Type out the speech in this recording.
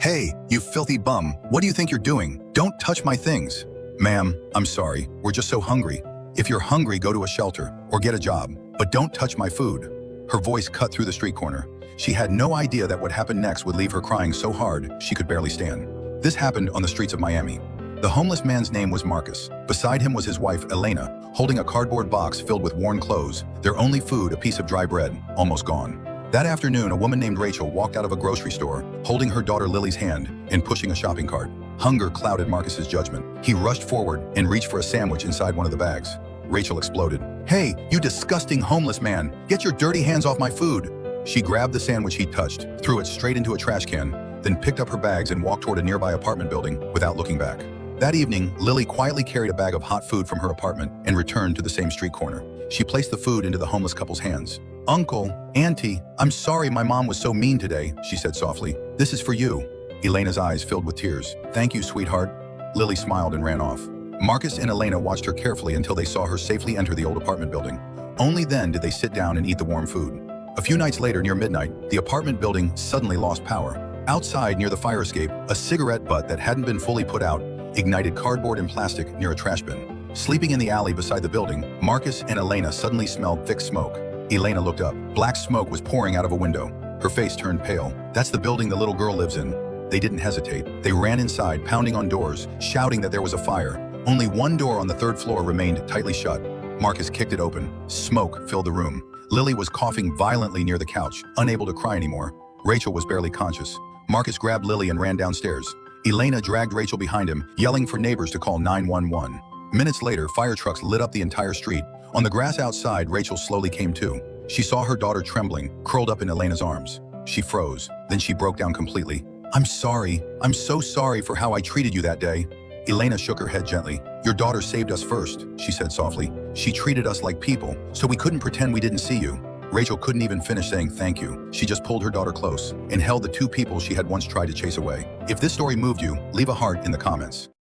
Hey, you filthy bum, what do you think you're doing? Don't touch my things. Ma'am, I'm sorry, we're just so hungry. If you're hungry, go to a shelter or get a job, but don't touch my food. Her voice cut through the street corner. She had no idea that what happened next would leave her crying so hard she could barely stand. This happened on the streets of Miami. The homeless man's name was Marcus. Beside him was his wife, Elena, holding a cardboard box filled with worn clothes, their only food a piece of dry bread, almost gone. That afternoon, a woman named Rachel walked out of a grocery store, holding her daughter Lily's hand and pushing a shopping cart. Hunger clouded Marcus's judgment. He rushed forward and reached for a sandwich inside one of the bags. Rachel exploded. "Hey, you disgusting homeless man! Get your dirty hands off my food!" She grabbed the sandwich he touched, threw it straight into a trash can, then picked up her bags and walked toward a nearby apartment building without looking back. That evening, Lily quietly carried a bag of hot food from her apartment and returned to the same street corner. She placed the food into the homeless couple's hands. "Uncle, Auntie, I'm sorry my mom was so mean today," she said softly. "This is for you." Elena's eyes filled with tears. "Thank you, sweetheart." Lily smiled and ran off. Marcus and Elena watched her carefully until they saw her safely enter the old apartment building. Only then did they sit down and eat the warm food. A few nights later, near midnight, the apartment building suddenly lost power. Outside, near the fire escape, a cigarette butt that hadn't been fully put out ignited cardboard and plastic near a trash bin. Sleeping in the alley beside the building, Marcus and Elena suddenly smelled thick smoke. Elena looked up. Black smoke was pouring out of a window. Her face turned pale. "That's the building the little girl lives in." They didn't hesitate. They ran inside, pounding on doors, shouting that there was a fire. Only one door on the third floor remained tightly shut. Marcus kicked it open. Smoke filled the room. Lily was coughing violently near the couch, unable to cry anymore. Rachel was barely conscious. Marcus grabbed Lily and ran downstairs. Elena dragged Rachel behind him, yelling for neighbors to call 911. Minutes later, fire trucks lit up the entire street. On the grass outside, Rachel slowly came to. She saw her daughter trembling, curled up in Elena's arms. She froze. Then she broke down completely. "I'm sorry. I'm so sorry for how I treated you that day." Elena shook her head gently. "Your daughter saved us first," she said softly. "She treated us like people, so we couldn't pretend we didn't see you." Rachel couldn't even finish saying thank you. She just pulled her daughter close and held the two people she had once tried to chase away. If this story moved you, leave a heart in the comments.